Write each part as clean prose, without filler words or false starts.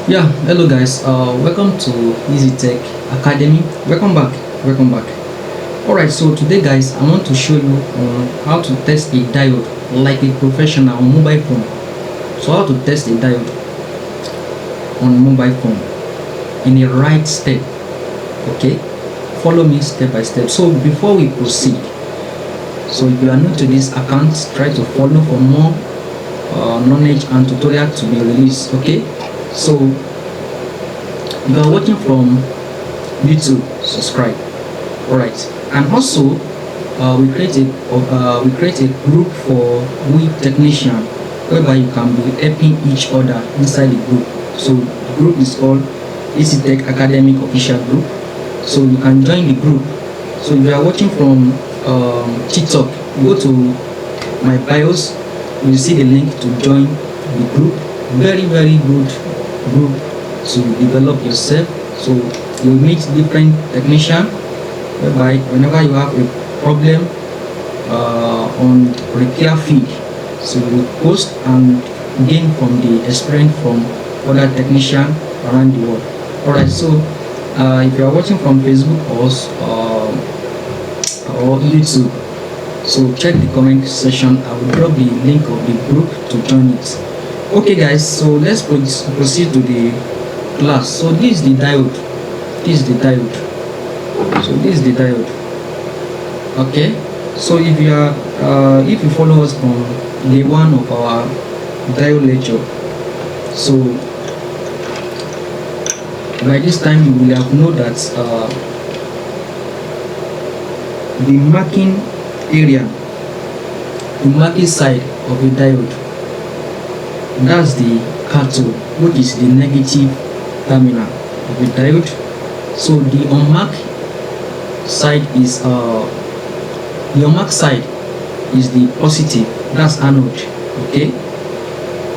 Yeah, hello guys. Welcome to Easy Tech Academy. Welcome back. All right. So today, guys, I want to show you how to test a diode like a professional on mobile phone. So how to test a diode on mobile phone in a right step. Okay. Follow me step by step. So before we proceed, so if you are new to this account, try to follow for more knowledge and tutorial to be released. Okay. So you are watching from YouTube, subscribe. All right. And also we create a group for we technician whereby you can be helping each other inside the group. So the group is called AC Tech Academic Official Group. So you can join the group. So if you are watching from TikTok, go to my bios, you will see the link to join the group. Very good group to develop yourself. So you meet different technicians whereby whenever you have a problem on repair field, so you post and gain from the experience from other technicians around the world. Alright, so if you are watching from Facebook or YouTube, so check the comment section. I will drop the link of the group to join it. Okay guys, so let's proceed to the class. So this is the diode. So this is the diode. Okay, so if you follow us from day one of our diode lecture, so by this time you will have known that the marking area, the marking side of a diode, that's the cathode, which is the negative terminal of the diode. So the unmarked side is the positive, that's anode. Okay,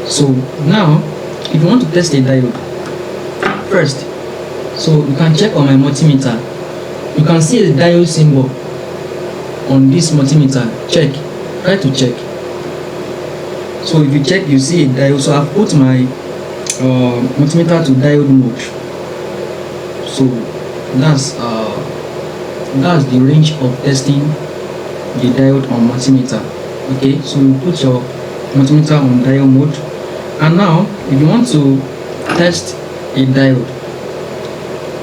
so now if you want to test a diode first, so you can check on my multimeter. You can see a diode symbol on this multimeter. Try to check. So if you check, you see a diode. So I've put my multimeter to diode mode. So that's the range of testing the diode on multimeter. Okay, so you put your multimeter on diode mode, and now if you want to test a diode,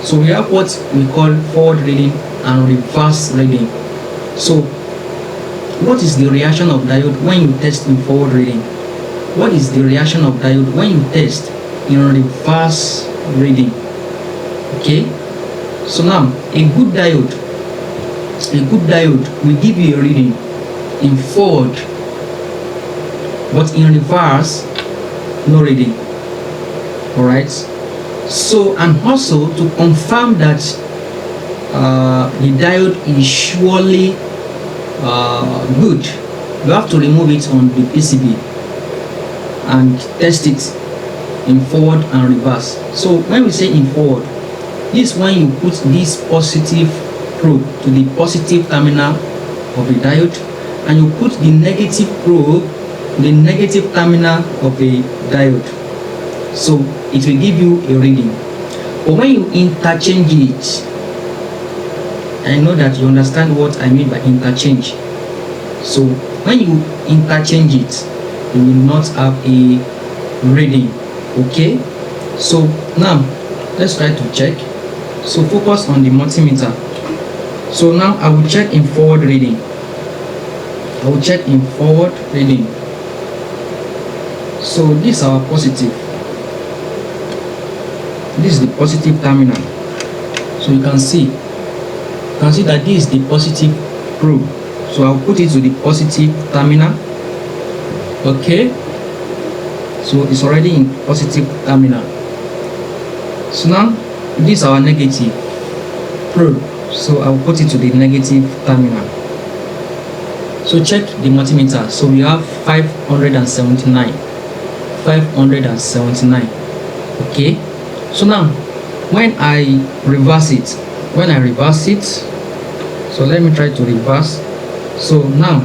so we have what we call forward reading and reverse reading. So what is the reaction of diode when you test in forward reading? What is the reaction of diode when you test in reverse reading? Okay, so now a good diode will give you a reading in forward, but in reverse, no reading. All right. So, and also to confirm that the diode is surely good, you have to remove it on the PCB and test it in forward and reverse. So when we say in forward, this is when you put this positive probe to the positive terminal of the diode, and you put the negative probe to the negative terminal of the diode. So it will give you a reading. But when you interchange it, I know that you understand what I mean by interchange. So when you interchange it, you will not have a reading. Okay, so now let's try to check. So focus on the multimeter. So now I will check in forward reading. So this is our positive. This is the positive terminal. So you can see that this is the positive probe. So I'll put it to the positive terminal. Okay, so it's already in positive terminal. So now this is our negative probe, so I'll put it to the negative terminal. So check the multimeter. So we have 579. Okay, so now when I reverse it, so let me try to reverse. So now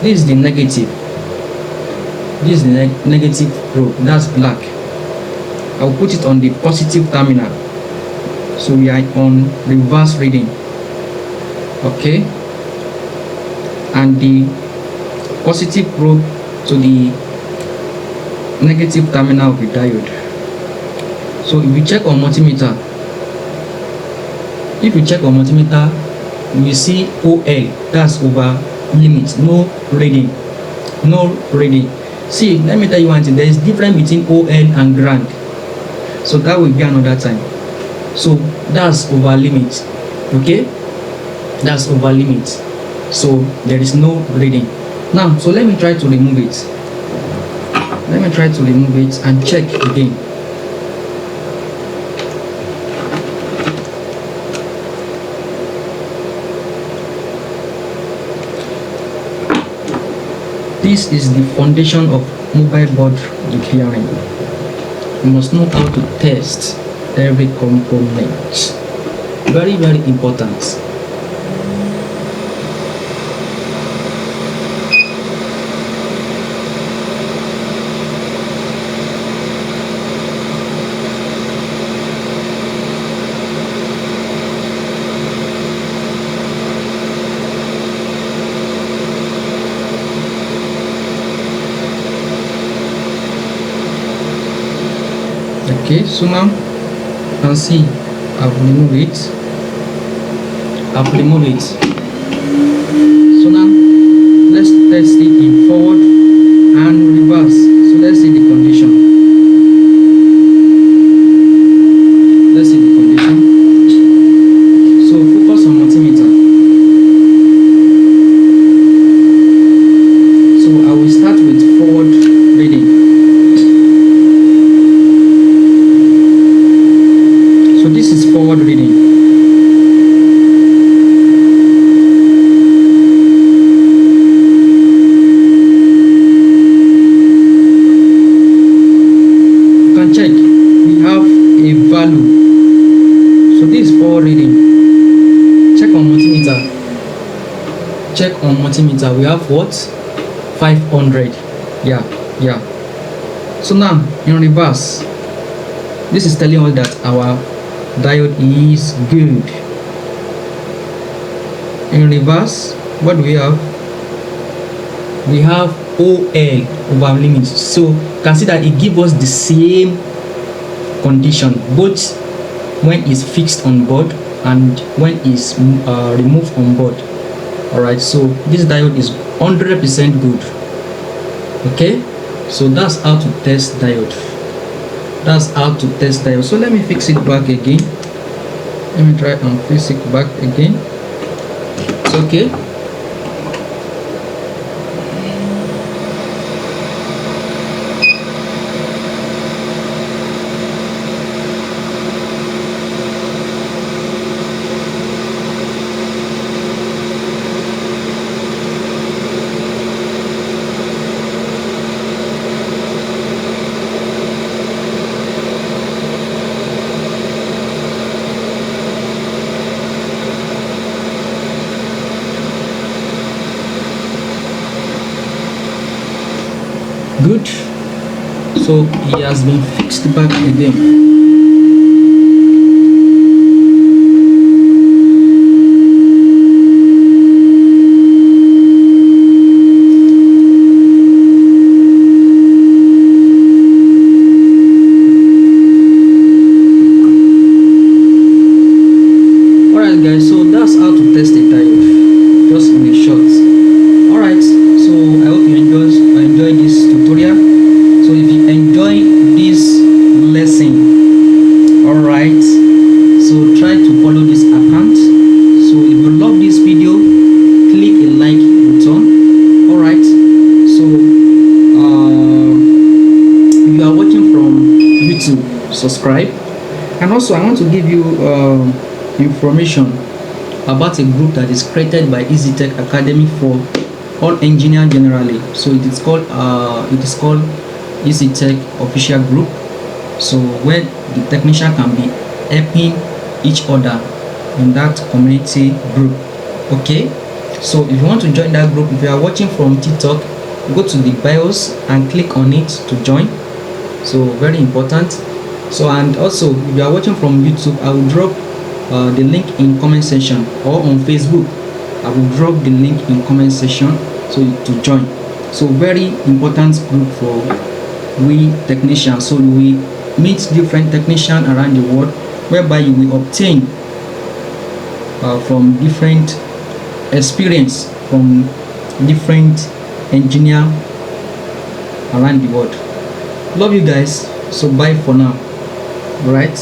this is the negative, this is the negative probe, that's black. I'll put it on the positive terminal. So we are on reverse reading. Okay, and the positive probe to the negative terminal of the diode. So if you check on multimeter, you will see OL, that's over limit, no reading. See, let me tell you one thing, there is difference between OL and ground, so that will be another time. So that's over limit. Okay, that's over limit, so there is no reading. Now, so let me try to remove it. And check again. This is the foundation of mobile board repairing. You must know how to test every component. Very, very important. Okay, so now you can see I've removed it. So now let's test it in forward and reverse. So let's see the condition. So focus on multimeter. So I will start with forward reading. So this is forward reading. You can check, we have a value. So this is forward reading. Check on multimeter. We have what? 500. Yeah. So now in reverse, this is telling us that our diode is good. In reverse, what do we have? We have OL over limits. So you can see that it gives us the same condition, both when it's fixed on board and when it's removed on board. Alright, so this diode is 100% good. Okay, so that's how to test diode. So let me fix it back again. Let me try and fix it back again. It's okay. Good. So he has been fixed back again. Alright guys, so that's how to test a diode, just in a short. Alright, so I hope you enjoy this tutorial. So if you enjoy this lesson, alright, so try to follow this account. So if you love this video, click a like button. Alright, so if you are watching from YouTube, subscribe. And also I want to give you information about a group that is created by EasyTech Academy for all engineers generally. So it is called EasyTech official group, so where the technician can be helping each other in that community group. Okay, so if you want to join that group, if you are watching from TikTok, go to the bios and click on it to join. So very important. So, and also if you are watching from YouTube, I will drop the link in comment section, or on Facebook I will drop the link in comment section so to join. So very important group for we technicians. So we meet different technicians around the world, whereby you will obtain from different experience from different engineer around the world. Love you guys. So bye for now. All right.